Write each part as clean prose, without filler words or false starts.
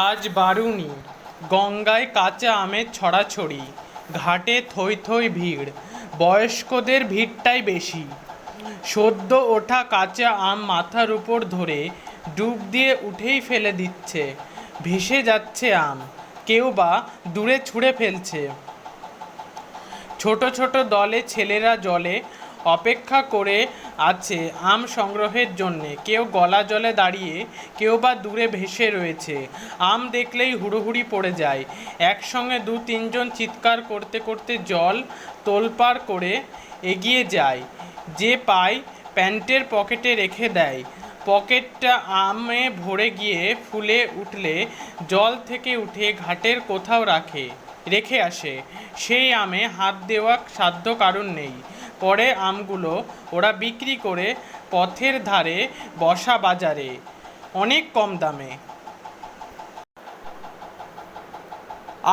আজ বারুনি, গঙ্গায় কাঁচা আমের ছড়াছড়ি, ঘাটে থই থই ভিড়, বয়স্কদের ভিড়টাই বেশি। সদ্য ওঠা কাঁচা আম মাথার উপর ধরে ডুব দিয়ে উঠেই ফেলে দিচ্ছে, ভেসে যাচ্ছে আম, কেউ বা দূরে ছুঁড়ে ফেলছে। ছোট ছোট দলে ছেলেরা জলে অপেক্ষা করে আছে আম সংগ্রহের জন্যে, কেউ গলা জলে দাঁড়িয়ে, কেউ বা দূরে ভেসে রয়েছে। আম দেখলেই হুড়োহুড়ি পড়ে যায়, একসঙ্গে দু তিনজন চিৎকার করতে করতে জল তোলপাড় করে এগিয়ে যায়। যে পায় প্যান্টের পকেটে রেখে দেয়, পকেটটা আমে ভরে গিয়ে ফুলে উঠলে জল থেকে উঠে ঘাটের কোথাও রেখে আসে। সেই আমে হাত দেওয়া সাধ্য কারণ নেই। পরে আমগুলো ওরা বিক্রি করে পথের ধারে বসা বাজারে অনেক কম দামে।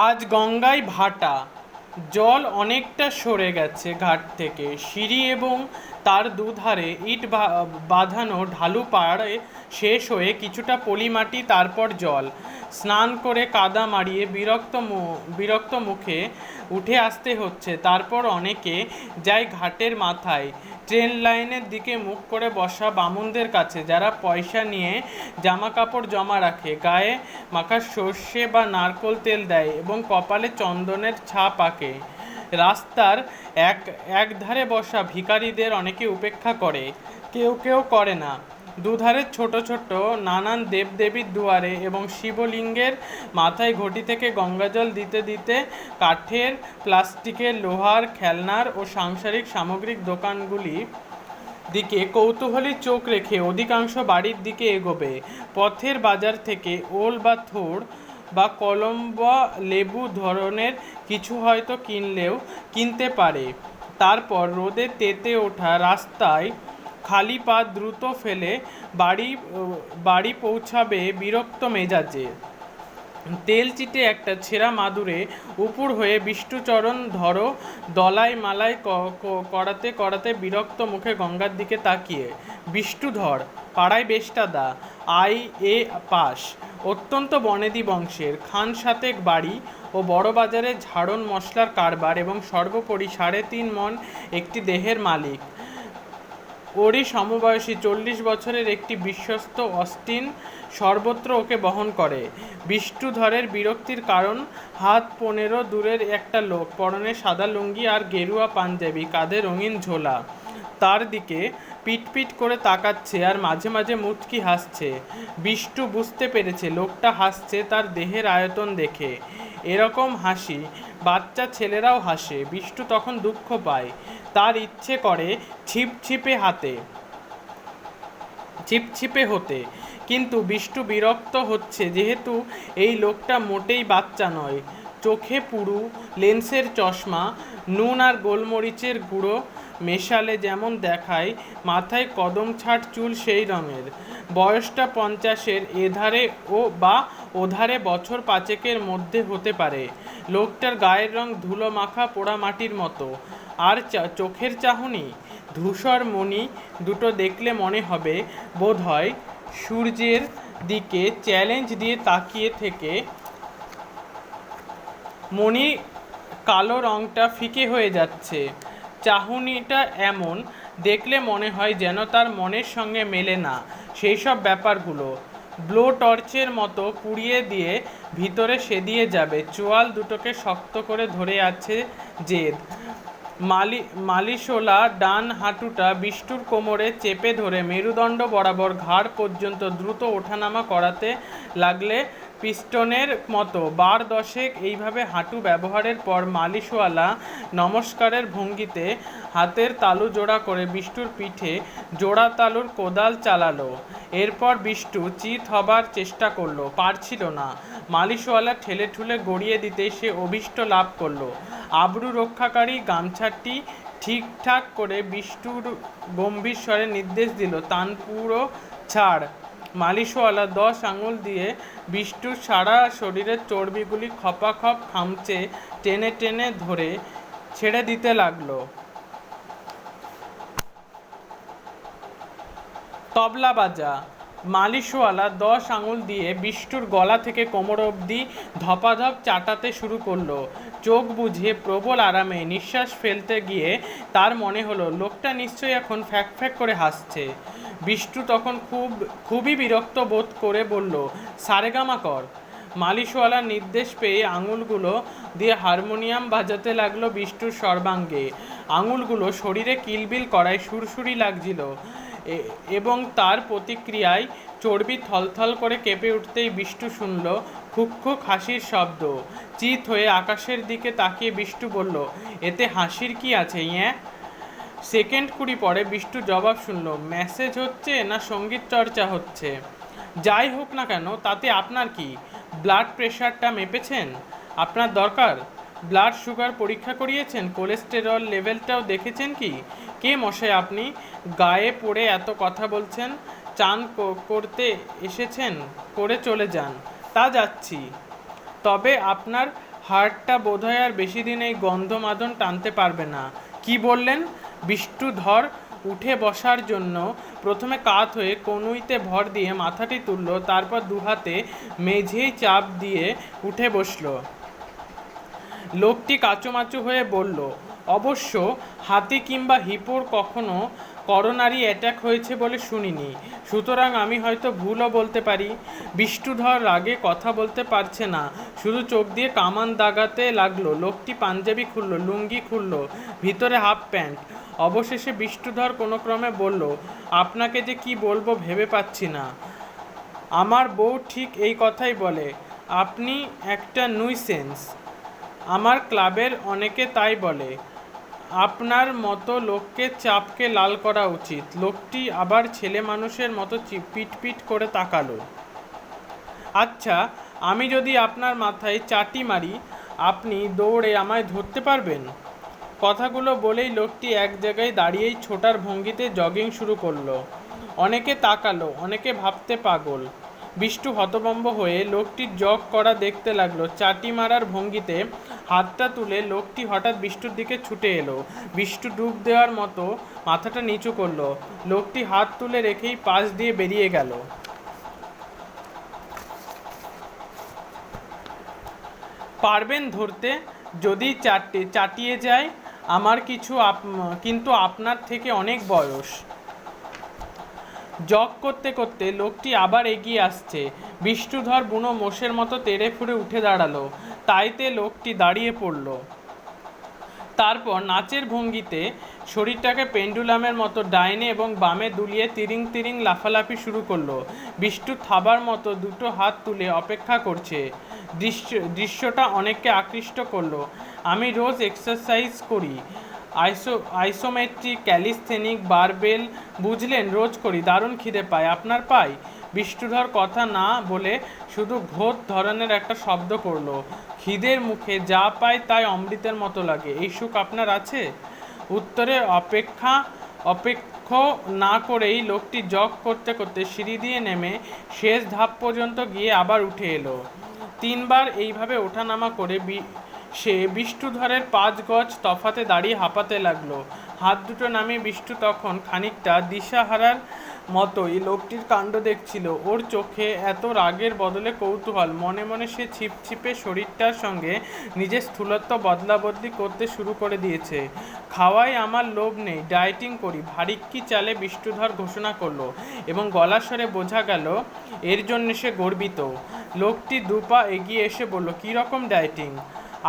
আজ গঙ্গায় ভাটা, জল অনেকটা সরে গেছে ঘাট থেকে। সিঁড়ি এবং তার দুধারে ইট বাঁধানো ঢালু পাড়ে শেষ হয়ে কিছুটা পলিমাটি, তারপর জল। স্নান করে কাদা মারিয়ে বিরক্ত মুখে উঠে আসতে হচ্ছে। তারপর অনেকে যায় ঘাটের মাথায়, ট্রেন লাইনের দিকে মুখ করে বসা বামুনদের কাছে, যারা পয়সা নিয়ে জামাকাপড় জমা রাখে, গায়ে মাখা সর্ষে বা নারকোল তেল দেয় এবং কপালে চন্দনের ছাপ আঁকে। রাস্তার এক ধারে বসা ভিখারিদের অনেকে উপেক্ষা করে, কেউ কেউ করে না। দুধারে ছোট ছোট নানান দেবদেবীর দুয়ারে এবং শিবলিঙ্গের মাথায় ঘটি থেকে গঙ্গাজল দিতে দিতে কাঠের, প্লাস্টিকের, লোহার, খেলনার ও সাংসারিক সামগ্রিক দোকানগুলি দিকে কৌতূহলী চোখ রেখে অধিকাংশ বাড়ির দিকে এগোবে। পথের বাজার থেকে ওল বা থোড় বা কলম বা লেবু ধরনের কিছু হয়তো কিনতে পারে। তারপর রোদে তেতে ওঠা রাস্তায় খালি পা দ্রুত ফেলে বাড়ি পৌঁছাবে বিরক্ত মেজাজে। তেল চিটে একটা ছেঁড়া মাদুরে উপুর হয়ে বিষ্ণুচরণ ধরো দলাই মালাই করাতে করাতে বিরক্ত মুখে গঙ্গার দিকে তাকিয়ে। বিষ্ণুধর পাড়ায় বেশটাদা, আই.এ. পাস, অত্যন্ত বনেদি বংশের, খান সাতেক বাড়ি ও বড় বাজারে ঝাড়ন মশলার কারবার এবং সর্বোপরি 3.5 মণ একটি দেহের মালিক। ওরই সমবয়সী 40 বছরের একটি বিশ্বস্ত অস্টিন সর্বত্র ওকে বহন করে। বিষ্ণুধরের বিরক্তির কারণ, হাত 15 দূরের একটা লোক, পরনে সাদা লুঙ্গি আর গেরুয়া পাঞ্জাবি, কাঁধে রঙিন ঝোলা, তার দিকে পিটপিট করে তাকাচ্ছে আর মাঝে মাঝে মুচকি হাসছে। বিষ্টু বুঝতে পেরেছে লোকটা হাসছে তার দেহের আয়তন দেখে। এরকম হাসি বাচ্চা ছেলেরাও হাসে। বিষ্টু তখন দুঃখ পায়, তার ইচ্ছে করে ছিপছিপে হতে, কিন্তু বিষ্টু বিরক্ত হচ্ছে যেহেতু এই লোকটা মোটেই বাচ্চা নয়। চোখে পুরু, লেন্সের চশমা, নুন আর গোলমরিচের গুঁড়ো মেশালে যেমন দেখায়, মাথায় কদম ছাট চুল সেই রঙের। বয়সটা 50-এর এধারে বা ওধারে, বছর 5-এর মধ্যে হতে পারে। লোকটার গায়ের রং ধুলো মাখা পোড়া মাটির মতো, আর চোখের চাহনি ধূসর মণি দুটো দেখলে মনে হবে বোধ হয় সূর্যের দিকে চ্যালেঞ্জ দিয়ে তাকিয়ে থেকে মণি কালো রংটা ফিকে হয়ে যাচ্ছে। চাহনিটা এমন দেখলে মনে হয় যেন তার মনের সঙ্গে মেলে না সেই সব ব্যাপারগুলো। ব্লো টর্চের মতো পুড়িয়ে দিয়ে ভিতরে সেদিয়ে যাবে। চোয়াল দুটোকে শক্ত করে ধরে আছে জেদ। মালিশোলা ডান হাঁটুটা বিষ্টুর কোমরে চেপে ধরে মেরুদণ্ড বরাবর ঘাড় পর্যন্ত দ্রুত ওঠানামা করাতে লাগলে পিস্টনের মতো। 10 এইভাবে হাঁটু ব্যবহারের পর মালিশওয়ালা নমস্কারের ভঙ্গিতে হাতের তালু জোড়া করে বিষ্টুর পিঠে জোড়া তালুর কোদাল চালালো। এরপর বিষ্টু চিত হবার চেষ্টা করলো, পারছিল না। মালিশওয়ালা ঠেলে ঠুলে গড়িয়ে দিতে সে অভীষ্ট লাভ করলো। আবরু রক্ষাকারী গামছাটি ঠিকঠাক করে বিষ্টুর গম্ভীর স্বরে নির্দেশ দিল, তান পুরো ছাড়। মালিশওয়ালা 10 আঙুল দিয়ে বিষ্টুর সারা শরীরের চর্বিগুলি খপাখপ খামচে টেনে টেনে ধরে ছেড়ে দিতে লাগলো। তবলা বাজা, মালিশওয়ালা 10 আঙুল দিয়ে বিষ্টুর গলা থেকে কোমর অবধি ধপাধপ চাটাতে শুরু করলো। চোখ বুজে প্রবল আরামে নিঃশ্বাস ফেলতে গিয়ে তার মনে হলো লোকটা নিশ্চয়ই এখন ফ্যাক ফ্যাক করে হাসছে। বিষ্টু তখন খুবই বিরক্ত বোধ করে বলল, সারেগামা কর। মালিশওয়ালার নির্দেশ পেয়ে আঙুলগুলো দিয়ে হারমোনিয়াম বাজাতে লাগলো বিষ্টুর সর্বাঙ্গে। আঙুলগুলো শরীরে কিলবিল করায় সুরসুরি লাগছিল এবং তার প্রতিক্রিয়ায় চর্বি থলথল করে কেঁপে উঠতেই বিষ্টু শুনল খুক খুক হাসির শব্দ। চিত হয়ে আকাশের দিকে তাকিয়ে বিষ্টু বলল, এতে হাসির কি আছে ইয়ে? সেকেন্ড 20 পরে বিষ্টু জবাব শুনল, মেসেজ হচ্ছে না সঙ্গীত চর্চা হচ্ছে? যাই হোক না কেন তাতে আপনার কি? ব্লাড প্রেশারটা মেপেছেন? আপনার দরকার? ব্লাড সুগার পরীক্ষা করিয়েছেন? কোলেস্টেরল লেভেলটাও দেখেছেন কি? কে মশাই আপনি? গায়ে পড়ে এত কথা বলছেন। চান করতে এসেছেন, করে চলে যান। তা যাচ্ছি, তবে আপনার হার্টটা বোধহয় আর বেশি দিন এই গন্ধমাদন টানতে পারবে না। কি বললেন? বিষ্টুধর উঠে বসার জন্য প্রথমে কাত হয়ে কনুইতে ভর দিয়ে মাথাটি তুলল, তারপর দুহাতে মেঝেই চাপ দিয়ে উঠে বসল। লোকটি কাঁচুমাচু হয়ে বলল, অবশ্য হাতি কিংবা হিপোর কখনো করোনারি অ্যাটাক হয়েছে বলে শুনিনি, সুতরাং আমি হয়তো ভুলও বলতে পারি। বিষ্টুধর রাগে কথা বলতে পারছে না, শুধু চোখ দিয়ে কামান দাগাতে লাগলো। লোকটি পাঞ্জাবি খুলল, লুঙ্গি খুলল, ভিতরে হাফ প্যান্ট। অবশেষে বিষ্টুধর কোনো ক্রমে বলল, আপনাকে যে কি বলবো ভেবে পাচ্ছি না। আমার বউ ঠিক এই কথাই বলে, আপনি একটা নুইসেন্স। আমার ক্লাবের অনেকে তাই বলে। আপনার মতো লোককে চাপকে লাল করা উচিত। লোকটি আবার ছেলে মানুষের মতো পিটপিট করে তাকালো। আচ্ছা, আমি যদি আপনার মাথায় চাটি মারি, আপনি দৌড়ে আমায় ধরতে পারবেন? কথাগুলো বলেই লোকটি এক জায়গায় দাঁড়িয়েই ছোটার ভঙ্গিতে জগিং শুরু করলো। অনেকে তাকালো, অনেকে ভাবতে পাগল। বিষ্টু হতভম্ব হয়ে লোকটির জগ করা দেখতে লাগলো। চাটি মারার ভঙ্গিতে হাতটা তুলে লোকটি হঠাৎ বিষ্টুর দিকে ছুটে এলো। বিষ্টু ডুব দেওয়ার মতো মাথাটা নিচু করলো। লোকটি হাত তুলে রেখেই পাশ দিয়ে বেরিয়ে গেল। পারবেন ধরতে? যদি চাটিয়ে যায় আমার কিছু, কিন্তু আপনার থেকে অনেক বয়স। জগ করতে করতে লোকটি আবার এগিয়ে আসছে। বিষ্টুধর বুনো মোষের মতো তেড়ে ফুড়ে উঠে দাঁড়ালো। তাইতে লোকটি দাঁড়িয়ে পড়ল। তারপর নাচের ভঙ্গিতে শরীরটাকে পেন্ডুলামের মতো ডাইনে এবং বামে দুলিয়ে তিরিং তিরিং লাফালাফি শুরু করলো। বিষ্টু থাবার মতো দুটো হাত তুলে অপেক্ষা করছে। দৃশ্যটা অনেককে আকৃষ্ট করলো। আমি রোজ এক্সারসাইজ করি, আইসোমেট্রিক, ক্যালিস্থেনিক, বারবেল, বুঝলেন, রোজ করি। দারুণ খিদে পায়। আপনার পায়? বিষ্টুধর কথা না বলে শুধু ঘোর ধরনের একটা শব্দ করলো। খিদের মুখে যা পায় তাই অমৃতের মতো লাগে। এই সুখ আপনার আছে? উত্তরে অপেক্ষ না করেই লোকটি জগ করতে করতে সিঁড়ি দিয়ে নেমে শেষ ধাপ পর্যন্ত গিয়ে আবার উঠে এলো। 3 বার এইভাবে ওঠানামা করে সে বিষ্টুধরের 5 গজ তফাতে দাঁড়িয়ে হাঁপাতে লাগলো। হাত দুটো নামিয়ে বিষ্টু তখন খানিকটা দিশাহারার মতোই লোকটির কাণ্ড দেখছিল। ওর চোখে এত রাগের বদলে কৌতূহল। মনে মনে সে ছিপছিপে শরীরটার সঙ্গে নিজের স্থূলত্ব বদলাবদলি করতে শুরু করে দিয়েছে। খাওয়ায় আমার লোভ নেই, ডায়েটিং করি, ভারিক্কি চালে বিষ্টুধর ঘোষণা করলো এবং গলা স্বরে বোঝা গেল এর জন্য সে গর্বিত। লোকটি 2 পা এগিয়ে এসে বলল, কী রকম ডায়েটিং?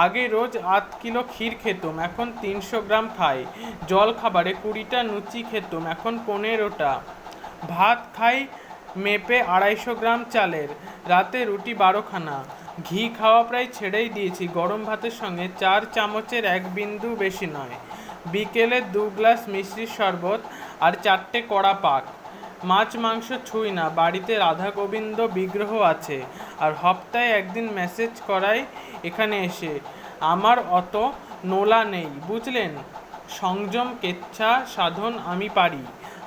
আগে রোজ 8 কিলো ক্ষীর খেতুম, এখন 300 গ্রাম খাই। জল খাবারে 20টা লুচি খেতুম, এখন 15টা। ভাত খাই মেপে 250 গ্রাম চালের, রাতে রুটি 12খানা। ঘি খাওয়া প্রায় ছেড়েই দিয়েছি, গরম ভাতের সঙ্গে 4 চামচের 1 বিন্দু বেশি নয়। বিকেলে 2 গ্লাস মিশ্রির শরবত আর 4টে কড়া পাক। মাছ মাংস ছুঁই না, বাড়িতে রাধা গোবিন্দ বিগ্রহ আছে, আর সপ্তাহে 1 দিন মেসেজ করাই এখানে এসে। আমার অত নোলা নেই, বুঝলেন। সংযম কেচ্ছা সাধন আমি পারি।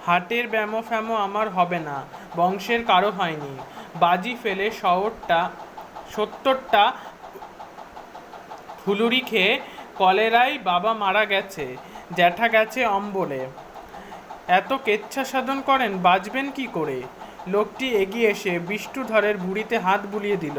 হাটের ব্যামো ফ্যামো আমার হবে না, বংশের কারো হয়নি। বাজি ফেলে 70টা ফুলুরি খেয়ে কলেরায় বাবা মারা গেছে, জ্যাঠা গেছে অম্বলে। এত কেচ্ছা সাধন করেন, বাঁচবেন কি করে? লোকটি এগিয়ে এসে বিষ্টুধরের ভুঁড়িতে হাত বুলিয়ে দিল।